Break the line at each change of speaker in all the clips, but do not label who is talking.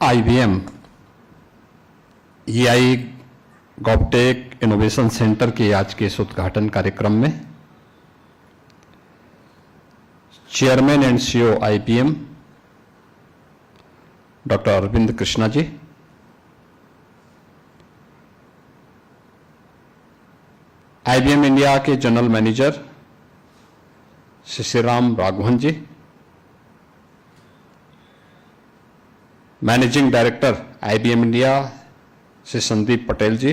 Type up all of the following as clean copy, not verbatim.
IBM EI govtech innovation centre के आज के इस उद्घाटन कार्यक्रम में chairman and CEO IBM doctor Arvind Krishna ji, IBM India के general manager Shriram Raghavan ji, managing director IBM India Shri Sandeep Patel ji,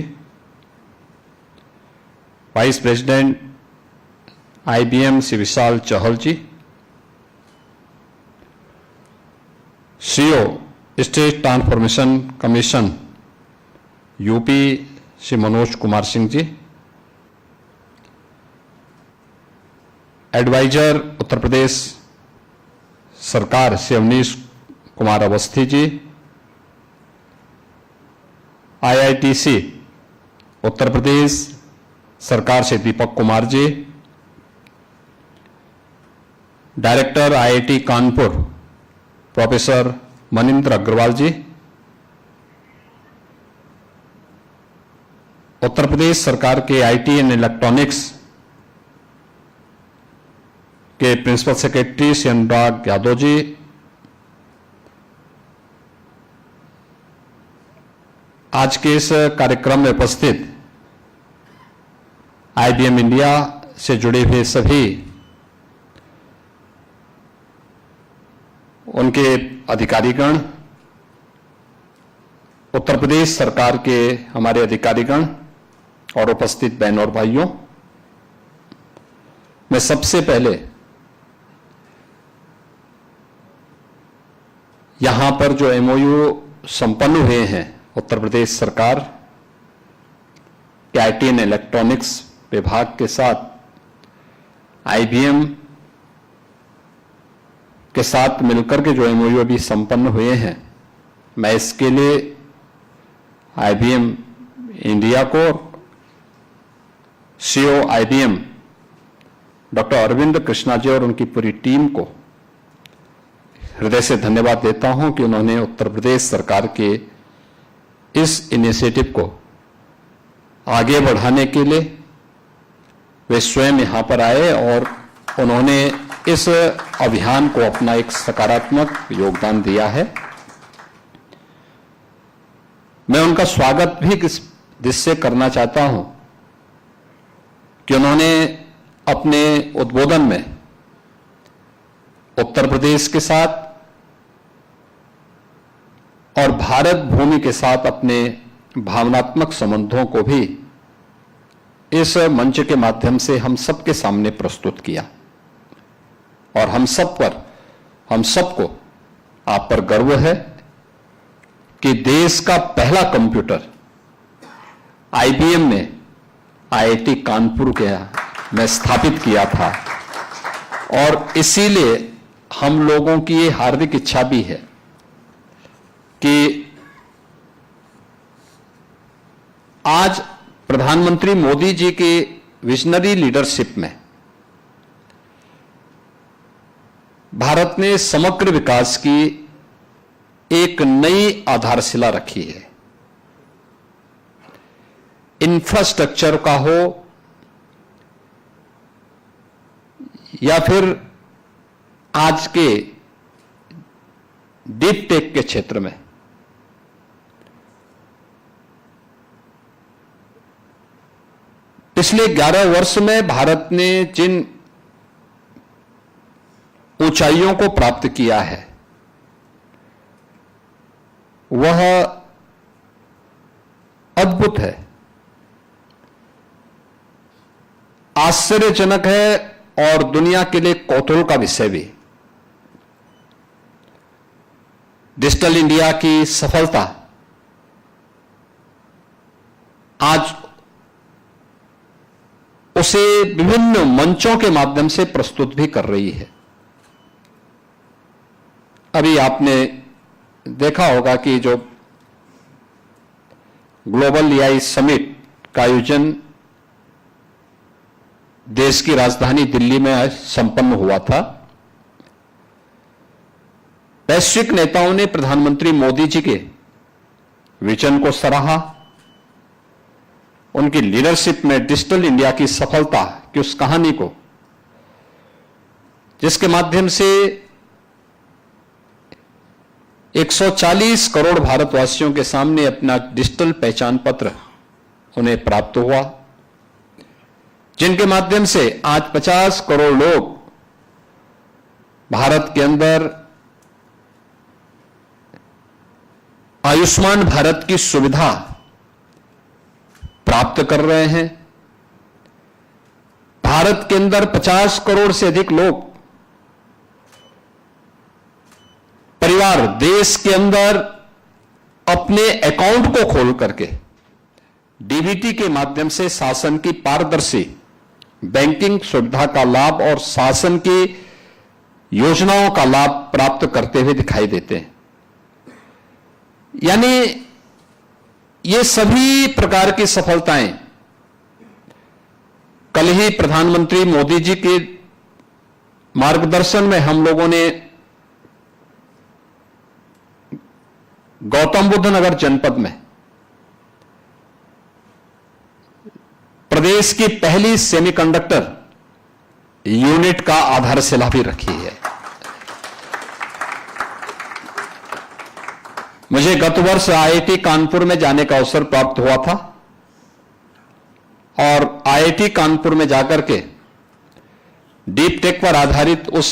vice president IBM Shri Vishal Chahal ji, CEO state transformation commission UP Shri Manoj Kumar Singh ji, adviser Uttar Pradesh सरकार श्री अवनीश कुमार अवस्थी जी, IITC उत्तर प्रदेश सरकार से Deepak Kumar ji, director IIT Kanpur professor Manindra Agrawal ji, Uttar Pradesh सरकार के IT एंड इलेक्ट्रॉनिक्स के प्रिंसिपल सेक्रेटरी श्री अनुराग यादव जी, आज के इस कार्यक्रम में उपस्थित IBM इंडिया से जुड़े हुए सभी उनके अधिकारीगण, उत्तर प्रदेश सरकार के हमारे अधिकारीगण और उपस्थित बहन और भाइयों, मैं सबसे पहले यहां पर जो MOU संपन्न हुए हैं उत्तर प्रदेश सरकार के IT एंड इलेक्ट्रॉनिक्स विभाग के साथ IBM के साथ मिलकर के जो MOU अभी संपन्न हुए हैं, मैं इसके लिए IBM इंडिया को, CEO IBM doctor Arvind Krishna ji और उनकी पूरी टीम को हृदय से धन्यवाद देता हूं कि उन्होंने उत्तर प्रदेश सरकार के इस इनिशिएटिव को आगे बढ़ाने के लिए वे स्वयं यहां पर आए और उन्होंने इस अभियान को अपना एक सकारात्मक योगदान दिया है। मैं उनका स्वागत भी जिससे करना चाहता हूं कि उन्होंने अपने उद्बोधन में उत्तर प्रदेश के साथ और भारत भूमि के साथ अपने भावनात्मक संबंधों को भी इस मंच के माध्यम से हम सबके सामने प्रस्तुत किया और हम सबको आप पर गर्व है कि देश का पहला कंप्यूटर IBM ने IIT कानपुर के में स्थापित किया था और इसीलिए हम लोगों की ये हार्दिक इच्छा भी है कि आज प्रधानमंत्री मोदी जी के विजनरी लीडरशिप में भारत ने समग्र विकास की एक नई आधारशिला रखी है। इंफ्रास्ट्रक्चर का हो या फिर आज के डीप टेक के क्षेत्र में पिछले 11 वर्ष में भारत ने जिन ऊंचाइयों को प्राप्त किया है वह अद्भुत है, आश्चर्यजनक है और दुनिया के लिए कौतूहल का विषय भी। डिजिटल इंडिया की सफलता आज उसे विभिन्न मंचों के माध्यम से प्रस्तुत भी कर रही है। अभी आपने देखा होगा कि जो ग्लोबल AI समिट का आयोजन देश की राजधानी दिल्ली में आज संपन्न हुआ था। वैश्विक नेताओं ने प्रधानमंत्री मोदी जी के विजन को सराहा, उनकी लीडरशिप में डिजिटल इंडिया की सफलता की उस कहानी को, जिसके माध्यम से 140 करोड़ भारतवासियों के सामने अपना डिजिटल पहचान पत्र उन्हें प्राप्त हुआ, जिनके माध्यम से आज 50 करोड़ लोग भारत के अंदर आयुष्मान भारत की सुविधा प्राप्त कर रहे हैं। भारत के अंदर 50 करोड़ से अधिक लोग परिवार देश के अंदर अपने अकाउंट को खोल करके डीबीटी के माध्यम से शासन की पारदर्शी बैंकिंग सुविधा का लाभ और शासन की योजनाओं का लाभ प्राप्त करते हुए दिखाई देते हैं। यानी ये सभी प्रकार की सफलताएं कल ही प्रधानमंत्री मोदी जी के मार्गदर्शन में हम लोगों ने गौतम बुद्ध नगर जनपद में प्रदेश की पहली सेमीकंडक्टर यूनिट का आधारशिला भी रखी है। मुझे गत वर्ष आईआईटी कानपुर में जाने का अवसर प्राप्त हुआ था और आईआईटी कानपुर में जाकर के डीप टेक पर आधारित उस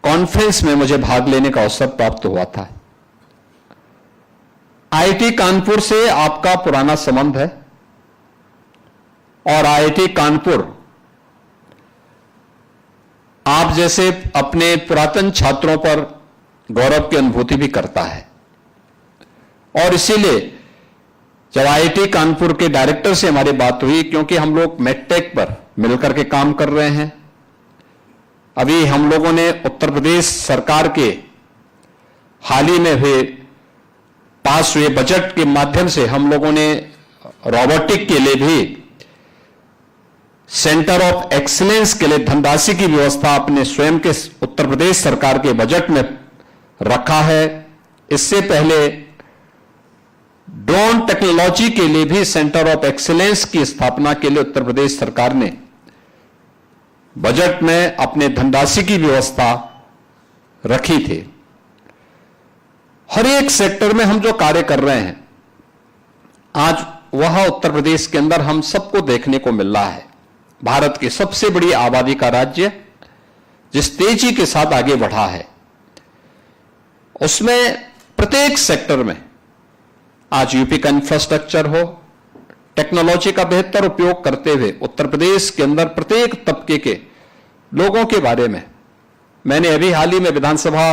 कॉन्फ्रेंस में मुझे भाग लेने का अवसर प्राप्त हुआ था। आईआईटी कानपुर से आपका पुराना संबंध है और आईआईटी कानपुर आप जैसे अपने पुरातन छात्रों पर गौरव की अनुभूति भी करता है और इसीलिए जब आईआईटी कानपुर के डायरेक्टर से हमारी बात हुई, क्योंकि हम लोग मेडटेक पर मिलकर के काम कर रहे हैं, अभी हम लोगों ने उत्तर प्रदेश सरकार के हाल ही में हुए पास हुए बजट के माध्यम से हम लोगों ने रोबोटिक के लिए भी सेंटर ऑफ एक्सीलेंस के लिए धनराशि की व्यवस्था अपने स्वयं के उत्तर प्रदेश सरकार के बजट में रखा है। इससे पहले ड्रोन टेक्नोलॉजी के लिए भी सेंटर ऑफ एक्सीलेंस की स्थापना के लिए उत्तर प्रदेश सरकार ने बजट में अपने धनराशि की व्यवस्था रखी थी। हर एक सेक्टर में हम जो कार्य कर रहे हैं आज वह उत्तर प्रदेश के अंदर हम सबको देखने को मिल रहा है। भारत की सबसे बड़ी आबादी का राज्य जिस तेजी के साथ आगे बढ़ा है, उसमें प्रत्येक सेक्टर में आज यूपी का इंफ्रास्ट्रक्चर हो, टेक्नोलॉजी का बेहतर उपयोग करते हुए उत्तर प्रदेश के अंदर प्रत्येक तबके के लोगों के बारे में मैंने अभी हाल ही में विधानसभा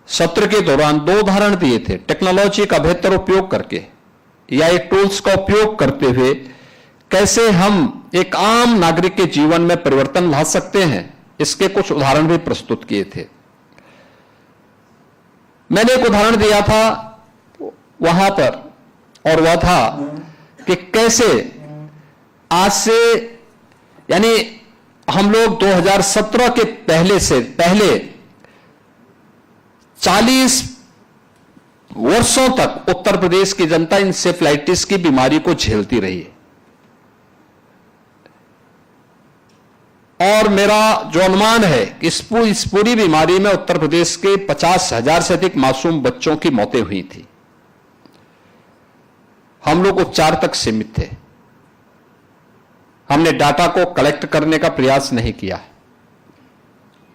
सत्र के दौरान 2 उदाहरण दिए थे। टेक्नोलॉजी का बेहतर उपयोग करके या एक टूल्स का उपयोग करते हुए कैसे हम एक आम नागरिक के जीवन में परिवर्तन ला सकते हैं, इसके कुछ उदाहरण भी प्रस्तुत किए थे। मैंने एक उदाहरण दिया था वहां पर और वह था कि कैसे आज से यानी हम लोग 2017 के पहले 40 वर्षों तक उत्तर प्रदेश की जनता इंसेफ्लाइटिस की बीमारी को झेलती रही है और मेरा जो अनुमान है कि इस पूरी बीमारी में उत्तर प्रदेश के 50,000 से अधिक मासूम बच्चों की मौतें हुई थी। हम लोग उपचार तक सीमित थे। हमने डाटा को कलेक्ट करने का प्रयास नहीं किया,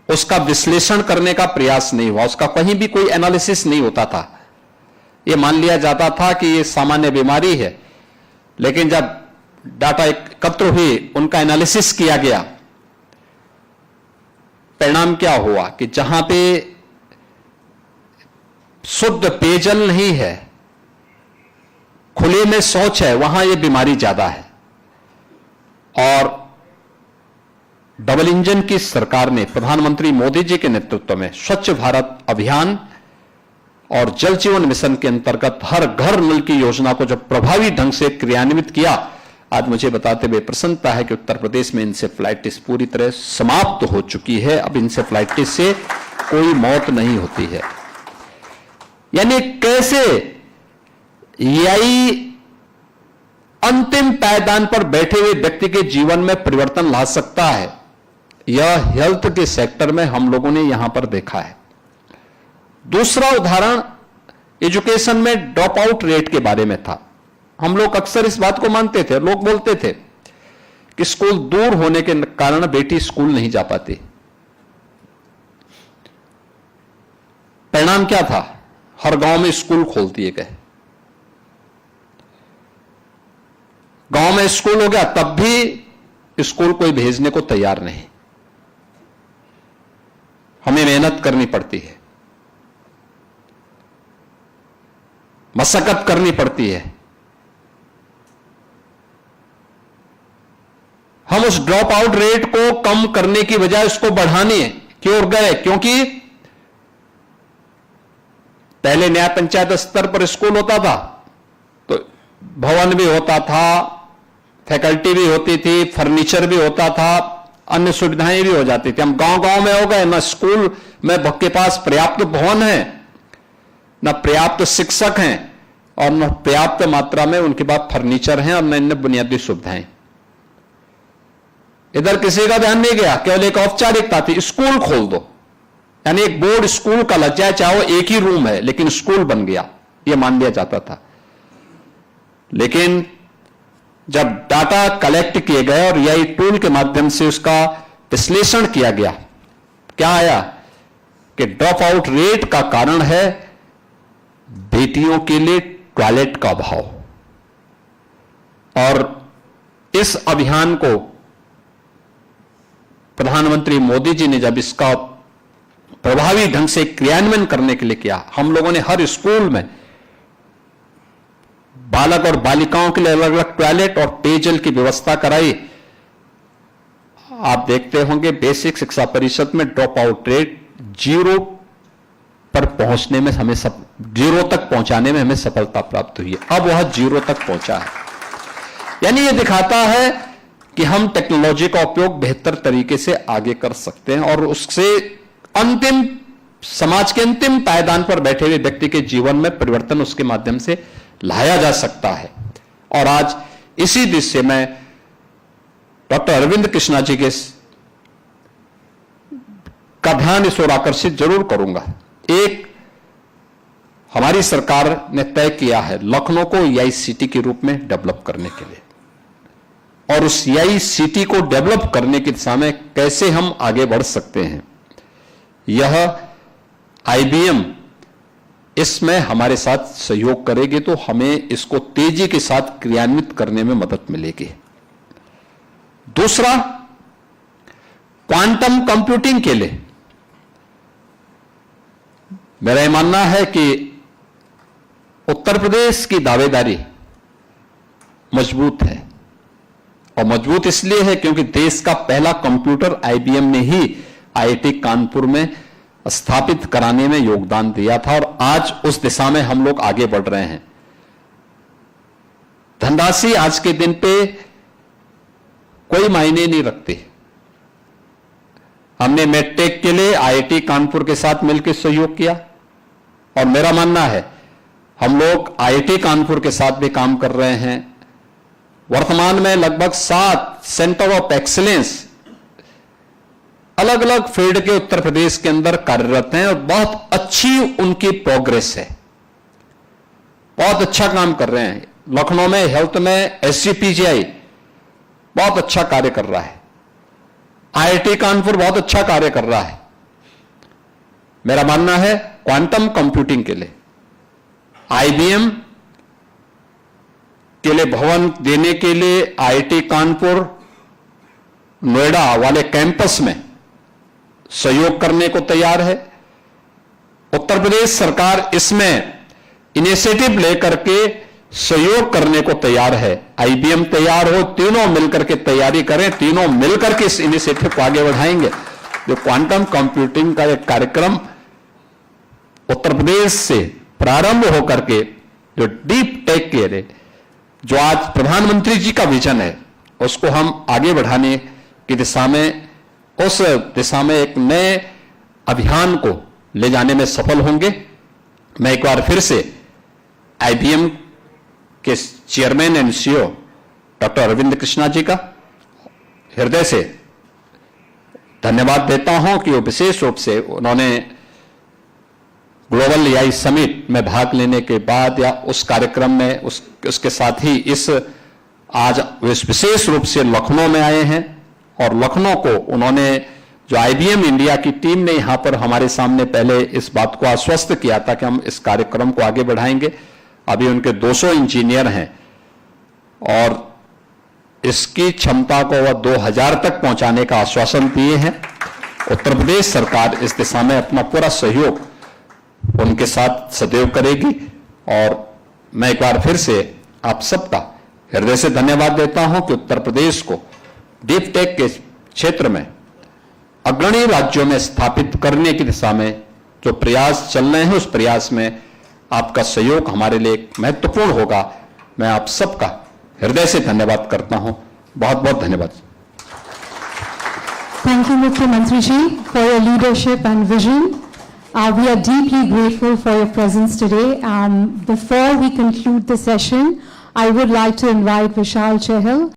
उसका विश्लेषण करने का प्रयास नहीं हुआ, उसका कहीं भी कोई एनालिसिस नहीं होता था। यह मान लिया जाता था कि यह सामान्य बीमारी है, लेकिन जब डाटा एकत्र हुई, उनका एनालिसिस किया गया, परिणाम क्या हुआ कि जहां पे शुद्ध पेयजल नहीं है, खुले में शौच है, वहां यह बीमारी ज्यादा है। और डबल इंजन की सरकार ने प्रधानमंत्री मोदी जी के नेतृत्व में स्वच्छ भारत अभियान और जल जीवन मिशन के अंतर्गत हर घर नल की योजना को जब प्रभावी ढंग से क्रियान्वित किया, आज मुझे बताते हुए प्रसन्नता है कि उत्तर प्रदेश में इंसेफ्लाइटिस पूरी तरह समाप्त हो चुकी है। अब इंसेफ्लाइटिस से कोई मौत नहीं होती है। यानी कैसे एआई अंतिम पायदान पर बैठे हुए व्यक्ति के जीवन में परिवर्तन ला सकता है, यह हेल्थ के सेक्टर में हम लोगों ने यहां पर देखा है। दूसरा उदाहरण एजुकेशन में ड्रॉप आउट रेट के बारे में था। हम लोग अक्सर इस बात को मानते थे, लोग बोलते थे कि स्कूल दूर होने के कारण बेटी स्कूल नहीं जा पाती। परिणाम क्या था? हर गांव में स्कूल खोल दिए गए। गांव में स्कूल हो गया, तब भी स्कूल कोई भेजने को तैयार नहीं। हमें मेहनत करनी पड़ती है, मशक्कत करनी पड़ती है। हम उस ड्रॉप आउट रेट को कम करने की बजाय उसको बढ़ाने की ओर गए, क्योंकि पहले न्याय पंचायत स्तर पर स्कूल होता था तो भवन भी होता था, फैकल्टी भी होती थी, फर्नीचर भी होता था, अन्य सुविधाएं भी हो जाती थी। हम गांव गांव में हो गए, न स्कूल में के पास पर्याप्त भवन है, न पर्याप्त शिक्षक हैं, और न पर्याप्त मात्रा में उनके पास फर्नीचर हैं, और न अन्य बुनियादी सुविधाएं। इधर किसी का ध्यान नहीं गया, केवल एक औपचारिकता थी, स्कूल खोल दो। यानी एक बोर्ड स्कूल का लग जाए, चाहे वो एक ही रूम है लेकिन स्कूल बन गया, यह मान लिया जाता था। लेकिन जब डाटा कलेक्ट किए गए और एआई टूल के माध्यम से उसका विश्लेषण किया गया, क्या आया कि ड्रॉप आउट रेट का कारण है बेटियों के लिए टॉयलेट का अभाव। और इस अभियान को प्रधानमंत्री मोदी जी ने जब इसका प्रभावी ढंग से क्रियान्वयन करने के लिए किया, हम लोगों ने हर स्कूल में बालक और बालिकाओं के लिए अलग अलग टॉयलेट और पेयजल की व्यवस्था कराई। आप देखते होंगे बेसिक शिक्षा परिषद में ड्रॉप आउट रेट 0 पर पहुंचने में हमें 0 तक पहुंचाने में हमें सफलता प्राप्त हुई है। अब वह 0 तक पहुंचा है। यानी यह दिखाता है कि हम टेक्नोलॉजी का उपयोग बेहतर तरीके से आगे कर सकते हैं और उससे अंतिम समाज के अंतिम पायदान पर बैठे हुए व्यक्ति के जीवन में परिवर्तन उसके माध्यम से लाया जा सकता है। और आज इसी दिशा में डॉक्टर अरविंद कृष्णा जी के का ध्यान इस ओर आकर्षित जरूर करूंगा। एक हमारी सरकार ने तय किया है लखनऊ को एआई सिटी के रूप में डेवलप करने के लिए, और उस एआई सिटी को डेवलप करने की दिशा में कैसे हम आगे बढ़ सकते हैं, यह आईबीएम इसमें हमारे साथ सहयोग करेगी, तो हमें इसको तेजी के साथ क्रियान्वित करने में मदद मिलेगी। दूसरा, क्वांटम कंप्यूटिंग के लिए मेरा यह मानना है कि उत्तर प्रदेश की दावेदारी मजबूत है, और मजबूत इसलिए है क्योंकि देश का पहला कंप्यूटर आईबीएम ने ही आईआईटी कानपुर में स्थापित कराने में योगदान दिया था, और आज उस दिशा में हम लोग आगे बढ़ रहे हैं। धनराशि आज के दिन पे कोई मायने नहीं रखती। हमने मेडटेक के लिए आईआईटी कानपुर के साथ मिलकर सहयोग किया, और मेरा मानना है हम लोग आईआईटी कानपुर के साथ भी काम कर रहे हैं। वर्तमान में लगभग 7 सेंटर ऑफ एक्सीलेंस अलग अलग फील्ड के उत्तर प्रदेश के अंदर कार्यरत हैं, और बहुत अच्छी उनकी प्रोग्रेस है, बहुत अच्छा काम कर रहे हैं। लखनऊ में हेल्थ में एसजीपीजीआई बहुत अच्छा कार्य कर रहा है, आईआईटी कानपुर बहुत अच्छा कार्य कर रहा है। मेरा मानना है क्वांटम कंप्यूटिंग के लिए आईबीएम के लिए भवन देने के लिए आईआईटी कानपुर नोएडा वाले कैंपस में सहयोग करने को तैयार है। उत्तर प्रदेश सरकार इसमें इनिशिएटिव लेकर के सहयोग करने को तैयार है। आईबीएम तैयार हो, तीनों मिलकर के तैयारी करें, तीनों मिलकर के इस इनिशिएटिव को आगे बढ़ाएंगे। जो क्वांटम कंप्यूटिंग का एक कार्यक्रम उत्तर प्रदेश से प्रारंभ होकर के जो डीप टेक के लिए जो आज प्रधानमंत्री जी का विजन है, उसको हम आगे बढ़ाने की दिशा में, उस दिशा में एक नए अभियान को ले जाने में सफल होंगे। मैं एक बार फिर से IBM के chairman and CEO doctor Arvind Krishna ji का हृदय से धन्यवाद देता हूं कि वो विशेष रूप से उन्होंने ग्लोबल AI समिट में भाग लेने के बाद या उस कार्यक्रम में उसके साथ ही आज विशेष रूप से लखनऊ में आए हैं और लखनऊ को उन्होंने जो IBM इंडिया की टीम ने यहां पर हमारे सामने पहले इस बात को आश्वस्त किया था कि हम इस कार्यक्रम को आगे बढ़ाएंगे। अभी उनके 200 इंजीनियर हैं और इसकी क्षमता को वह 2000 तक पहुंचाने का आश्वासन दिए हैं। उत्तर प्रदेश सरकार इस दिशा में अपना पूरा सहयोग उनके साथ सदैव करेगी और मैं एक बार फिर से आप सबका हृदय से धन्यवाद देता हूं कि उत्तर प्रदेश को डीप टेक के क्षेत्र में अग्रणी राज्यों में स्थापित करने की दिशा में जो प्रयास चल रहे हैं उस प्रयास में आपका सहयोग हमारे लिए एक महत्वपूर्ण होगा। मैं आप सबका हृदय से धन्यवाद करता हूं। बहुत बहुत धन्यवाद।
Thank you, Mukhyamantri ji, for your leadership and vision. We are deeply grateful for your presence today. Before we conclude the session, I would like to invite Vishal Chahal,